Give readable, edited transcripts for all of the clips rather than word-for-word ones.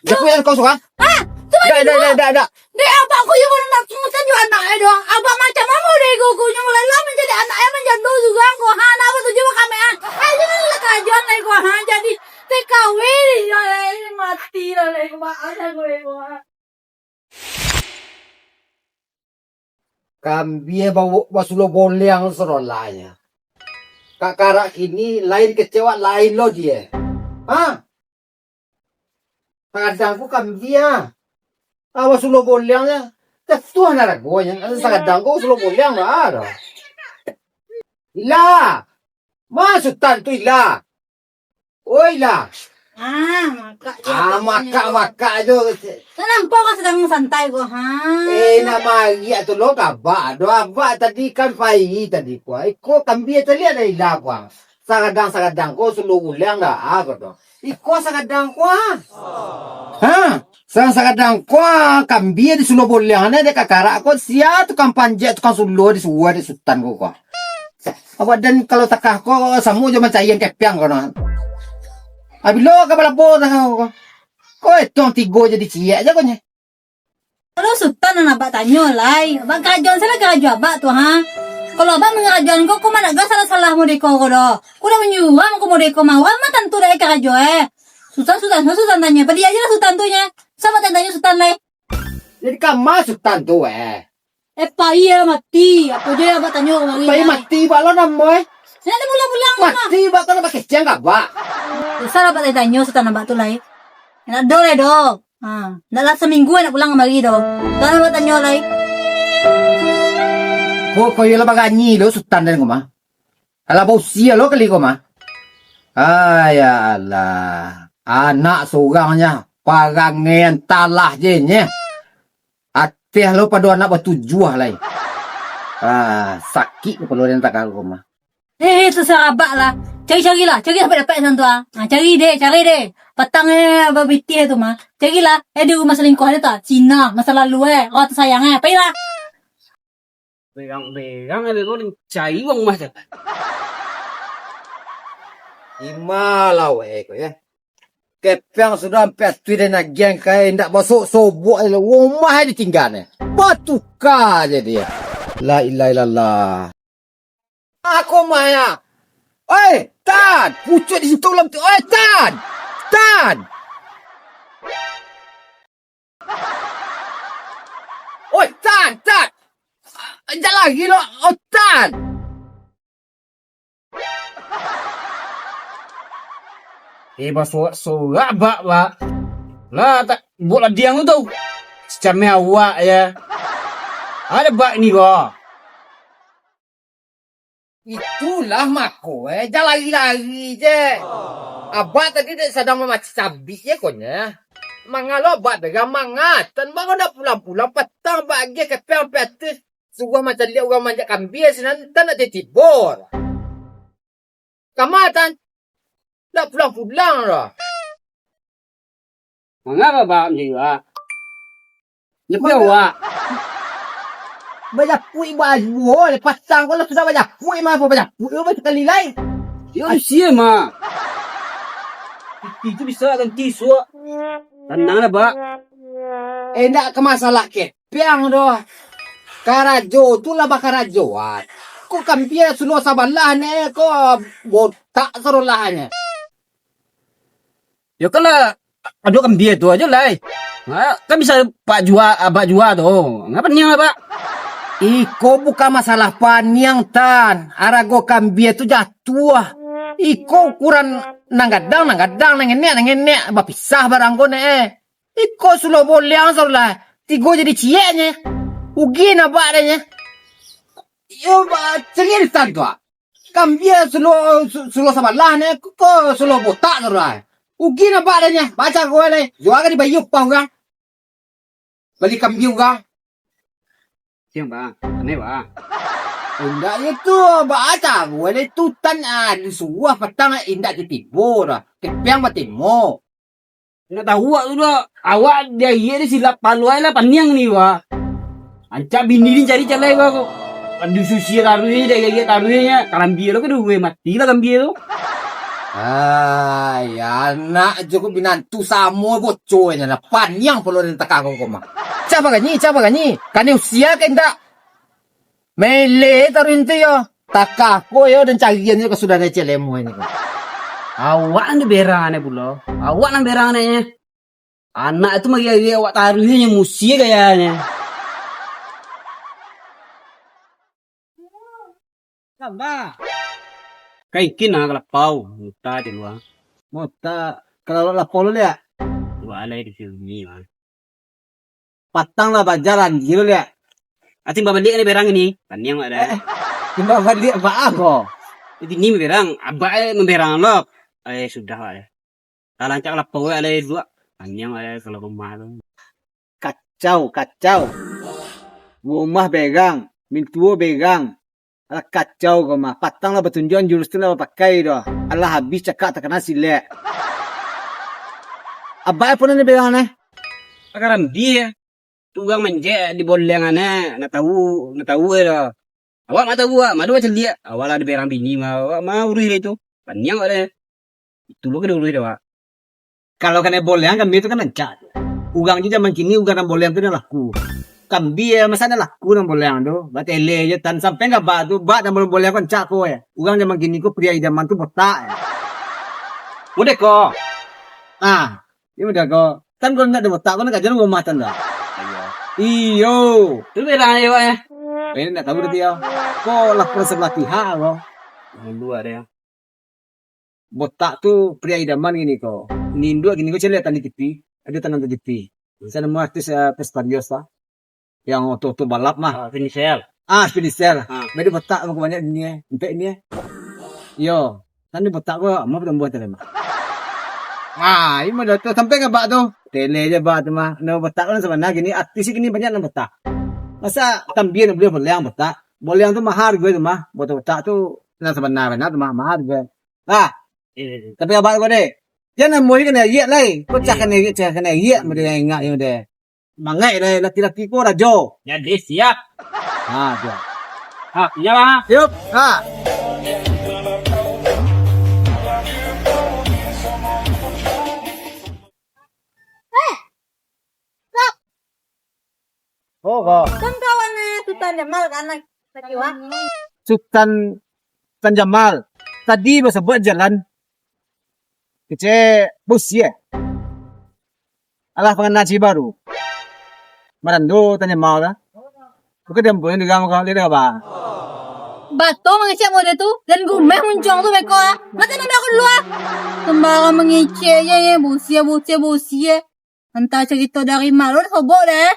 Japu yang kau suka? Ah, Dah. Dek, apa aku yang mau nak sumutan juga anaknya doang. Apa macam apa deh aku yang mulai lama menjadi anaknya menjadi juga aku. Ha, apa tujuh kami ah. Jangan lah kajian lagi gua. Ha, jadi TKW mati lah lagi ada gue gua. Kambie bawa basulo boleang serolanya. Kakara kini lain kecewa lain lo dia. Ah, kadangku kambie. Awas sulo boleangnya. Ketuan ada goyang. Kadangku sulo boleang lah ada. Ila, masuk tantu ila. Oi lah. Maka aja. Nampak kan sedang santai gua. Ha. Nama iya tu lo kaba. Doa ba tadi kan pai tadi ko. Iko kambie tali ada ila ko. Sagadang ko sulo ulang dah ako to. Iko sagadang ko. Ha? Sagadang ko kambie di sulo ulang na de kakara ko siya tu kan panje tu kan sulo di suwa di sultan ko. Apa dan kalau takah ko samu jo macayan kepiang ko no. Abilo ka balabo na ko. Ko etong tigo jadi cia aja ko nya. Kalau sultan na abang tanyo lai. Abang kerajuan sana kerajuan abang tu ha. Kalau abang mengerajuan kau mana gak salah mo deko ko do. Ko dah menyuam ko mo deko mau mah tentu dah kerajuan. Sultan tanya. Padi aja lah sultan tu nya. Sama tanya sultan lai. Jadi kan masuk tantu Pai ya mati. Apa dia abang tanyo ko Pai mati balon amoy. Nanti pulang Mati ba kana pakai ceng ba? Usah abang tanya sultan abang tu lai. Nak do le do. Ha, dah seminggu nak pulang kemari do. Kan abang tanyo lai. Ko yela baganyi lo sultan dan ko mah. Ala bau sia lo kali ko mah. Allah. Anak seorangnya parangen talah je nya. Ateh lo pada anak bertujuh lai. Sakit kalau dia tak ko mah. Terserah abang lah. Cari lah dapat santu ah. Cari deh. Petangnya abang binti itu mah. Carilah. Di rumah selingkuh ada tak? Cina, masa lalu orang tersayang pergilah. Begang ada kau cai uang mah. Imalau ko ya. Kepang sudah sampai tu dia nak geng kai ndak masuk sobok rumah ditinggalnya. Batuka aja dia. La ilaha illallah. Aku maya. Oi, Tan, pucuk di situ lam tu. Oi, Tan. Oi, Tan. Jangan lagi lo, oh, Tan. Sorak bak. Lah tak buat diang tu. Secamnya awak ya. Ada bak ni kau. Itulah mako jangan lari-lari je. Abah tadi dah sedang memaci sabis ya konya. Mangalo abah dah mangatan baru dah pulang-pulang petang bagi ke petis. Sungguh macam dia orang manjak kambing senan tak nak tibur. Kamatan dah pulang-pulang dah. Mengapa bak ni wak? Lepas wak. Banyak pui baju pasang kalau sudah banyak pui mah apa banyak pui sekali lain. Dia usia mah. Itu bisa akan tisu. Tenang lah bak. Nak ke masalah kepiang doh. Karajo tu lah bakarajoan. Ko kampia sulo sabalah ne ko botak serolahnya. Ya kalau ada kambing tu aja lah. Kan bisa pak jua tu. Ngapa ni pak? Iko bukan masalah paniang Tan. Arago kambie tu jatuh. Iko ukuran nanggadang nengenek bapisah barang ko ne. Iko sulo boleang solah. Tigo jadi cieknya. Ugi na ba nya. Yo ba cengir Tan tu. Kambie sulo sabalah ne ko sulo botak solah. Ugi na ba nya. Baca ko le. Jual di bayu pa orang. Beli kambie orang. Siang bang, aneh bang. Enggak itu, baca gue itu tan di suah petang indak ditibur. Kepiang batimo. Nak tahu awak tu dah. Awak dia di silap paluai lah paniang ni wah. Ancak bini ni cari calai kau. Adu susi taruhnya dia taruhnya kambing lo kedua mati lah kambing tu. Ay, anak cukup binantu samo bocor nya lah. Panjang perlu rin takako ko mah. Siapa ganyi? Kani usia ka inda. Mele tarin yo. Takako yo dan cagian yo sudah ada celemo ini ko. Awak ni berang pula. Awak nang berang nya. Anak itu magi awak taruhnya musia kayaknya. Tambah. Kaikin na kalapau. Muta din wa. Mota kalau lah polo ya. Wala di sini mah. Patang lah bajalan gitu ya. Ating babalik ni berang ini. Panyang ada. Timbang balik apa ako? Jadi ni berang. Abang memberang lo. Sudah lah. Kalau cak kalapau ada dua. Panyang ada kalau rumah tu. Kacau. Rumah begang, mintuo begang. Alah kacau kau mah. Patang lah bertunjuan jurus tu lah pakai dah. Alah habis cakap tak kena silek. Abang apa ni begang ni? Sekarang dia tunggang manja di bolengannya. Nak tahu dah. Awak mak tahu awak. Madu macam dia. Awak ada berang bini mah. Awak mau urus itu. Panyang ada. Itu lo kena urus dah. Kalau kena boleang kami itu kan lancar. Ugang je zaman kini ugang nang boleang tu dah laku. Kambi masa dah laku nang boleang tu. Batele je tan sampai enggak ba tu ba nang boleang kan cak ko ya. Ugang zaman kini ko pria idaman tu botak. Mudah ko. Ini mudah ko. Tan ko nak ada botak ko nak kajar rumah tan dah. Iyo. Tu berang dia awak ya. Ini nak tahu dia. Ko lah sebelah pihak ko. Dua ada yang. Botak tu pria idaman gini ko. Nindu gini ko cile tan di TV. Ada tanam di TV. Sana mau artis Pesparios lah. Yang auto balap mah. Finisher. Finisher. Beda botak aku banyak ini Untuk ini Yo. Tadi botak ko mau bertemu tadi mah. Ini mah dah sampai ke bak tu. Tele je bak tu mah. No botak kan sebenarnya gini artis gini banyak nang botak. Masa también boleh boleang botak. Boleang tu mahal gue tu mah. Botak tu nang sebenarnya tu mah mahal gue. Tapi abang ko deh. Jangan mau kena iya lai. Kau cakap kena iya mereka ingat yang deh. Mangai lai laki-laki ko rajo. Jadi siap. Tu. Iya bang. Yup. Oh, kok. Kan kawannya Sultan Jamal kan lagi wah. Sultan Jamal. Tadi masa buat jalan. Kece bus ya. Alah pengenaci baru. Marando tanya mau lah. Bukan dia boleh juga mau kau lihat apa? Bato mengecek mode tu dan gumeh muncung tu beko ah. Nanti nama aku dulu ah. Sembarang mengecek ya busia. Entah cerita dari malu sobok deh.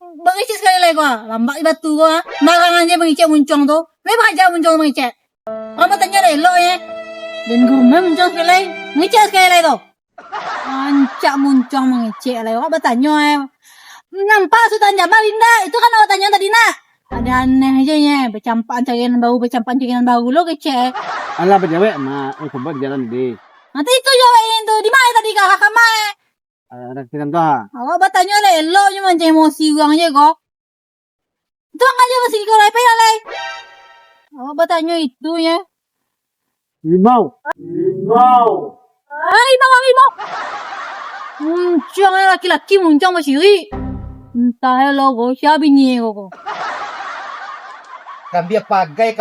Mengecek sekali lagi kau. Lambat di batu kau ah. Marangan dia mengecek muncung tu. Memang aja muncung mengecek. Kamu tanya deh lo ya. Dan gumeh muncung sekali lagi. Mengecek sekali lagi tu. Ancak muncung mengecek lagi. Kau bertanya nampak Sultan Jamal indah. Itu kan awak tanya tadi nak. Ada aneh aja ya, bercampaan carian baru lo kecek. Alah berjawab mak, kau buat jalan deh. Nanti itu jawabin tuh, di mana tadi kakak kamar? Ada kiran dah. Awak bertanya le, lo cuma macam emosi orang aja kok. Itu aja masih kau lepeh lah. Awak bertanya itu ya. Limau. Limau. Muncung laki-laki muncung masih ri. Entah lo kok siapa bini kok. Kambia pagai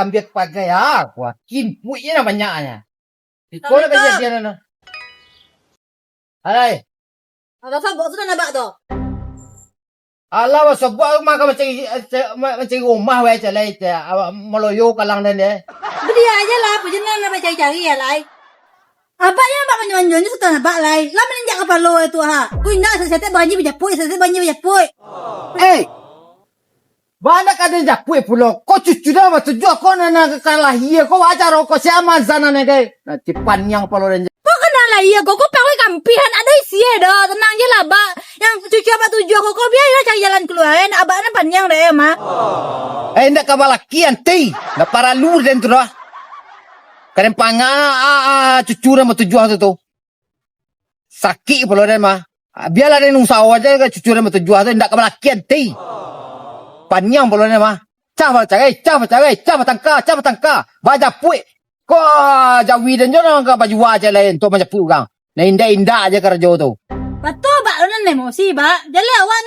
Wah, kimpunya namanya. Ikaw na kasi diyan ano. Alay. Ada sabok sudah nabak tu. Ala sabok maka macam rumah we calai maloyo ka lang din eh. Beli aja lah, pujian nak cari-cari ya lai. Apa yang abang manjuannya sudah nabak lai. Lama ninjak kapal lo itu ha. Ku indah sesete banji bijapui. Banda ka din japui pulo. Ko cucu dah matu jo ko na kalahia ko ajar ko siapa sana ne kay. Na tipan yang palo rin. Kok kenal lah iya kok pakai kampihan ada isi dah. Tenang je lah ba. Yang cucu apa tujuh kok biar cari jalan keluaran. Abangnya panjang deh mah. Ndak kabalakian ti. Na para lur den tu dah. Karen panga cucu dah matu jo tu. Sakit palo rin mah. Biarlah dia usaha aja ke cucu dah matu jo tu ndak kabalakian ti. Panjang pula ni mah. Capa tangka. Baca puik. Ko jawi dan jono ka baju aja lain tu macam pugang. Na indah-indah aja kerja tu. Betul ba ulan emosi ba. Jale awak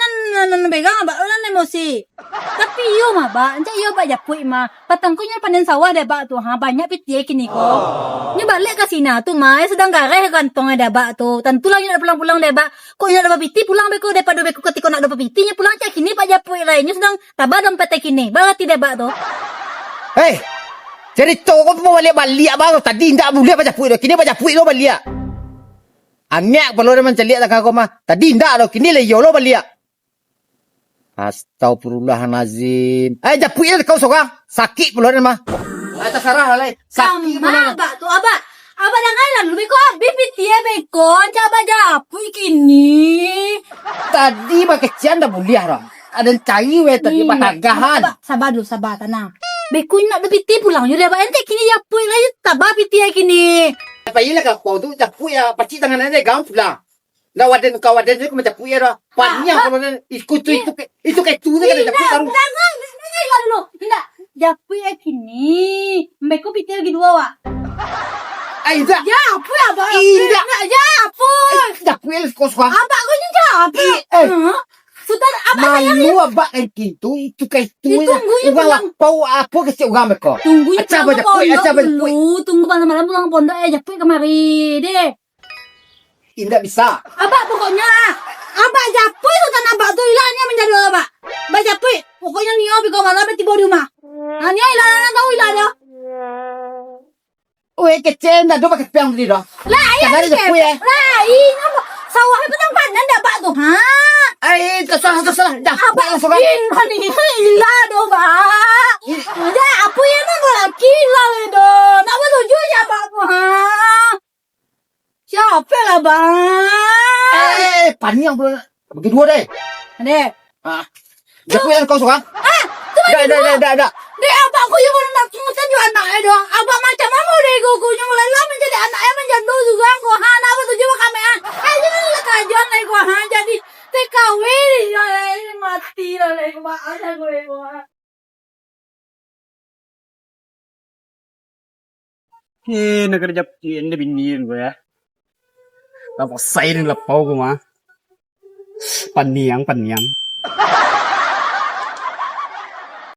nan begang ba ulan emosi. Tapi yo mah ba, anja yo ba japui mah. Patangkunya panen sawah deh ba tu ha banyak pitie kini ko. Nya balik ke sini tu mah sedang gareh kantong ada ba tu. Tentu lah nak pulang-pulang deh ba. Kok nya ada piti pulang beko daripada beko ketika nak ada pitinya pulang cak kini pak japui lainnya sedang tabah dompet kini. Berarti deh ba tu. Hei. Cerita kau mau balik baru tadi ndak boleh baca puik dah. Kini baca puik lo balik. Anyak perlu dia menceliak tak kau mah. Tadi ndak lo kini le yo lo balik. Astagfirullahalazim. Japui kau seorang. Sakit perlu dia mah. Terserah lah. Sakit Sama ba tu abah. Abah dah ngalah lu beko habis pitie beko coba japui kini. Tadi mah kecian dah boleh dah. Ada cai we tadi patagahan. Sabar dulu, sabar, tenang. Beku nak ada piti pulang je dah. Ente kini japui lagi tabah piti kini. Apa ilah kau tu japui ya pasti tangan ada gaun pula. Dah waden kau waden tu macam japui dah. Panjang kalau ikut tu itu kayak tu kan japui baru. Jangan dulu. Tidak. Japui kini. Beku piti lagi dua wa. Tidak. Japui apa? Tidak. Japui. Japui kau suka. Abah kau ni japui. Sudah abah saya Malu abak yang gitu itu kayak tu. Ditungguin Ugang pau apa kasi ugang mereka. tunggu ya Acah pulang baca ke puik, acah pondok baca puik. dulu. Tunggu malam-malam pulang ke pondok japui kemari deh. Tidak bisa. Abah pokoknya abah japui sudah nampak tu hilangnya menjadi abah. Abah japui pokoknya ni obi kau malam tiba di rumah. Ni hilang tahu hilang dah. Weh kecil dah dua pakai piang tadi dah. Lah Jangan ada japui eh. Lah ini sawah itu tang panen dah pak tu. Ha. Tersalah. Dah. Abah Suka. ini hilang doh pak. Ya apa yang nak laki hilang doh. Nak betul ya pak tu ha. Siapa lah bang? Panjang pula. Bagi dua deh. Dek. Japui yang kau suka. Dah. Dek abang aku yang nak ngutang juga anaknya doang. Abang macam mana dek aku yang lelah menjadi anaknya menjadi juga aku ha. Nak betul juga kami ha. Jadi nak kajian lagi aku ha. Jadi TKW mati lah lagi aku ada gue ha. Nak kerja ini binian gue ya. Lapor saya ni lapau gue mah. Paniang.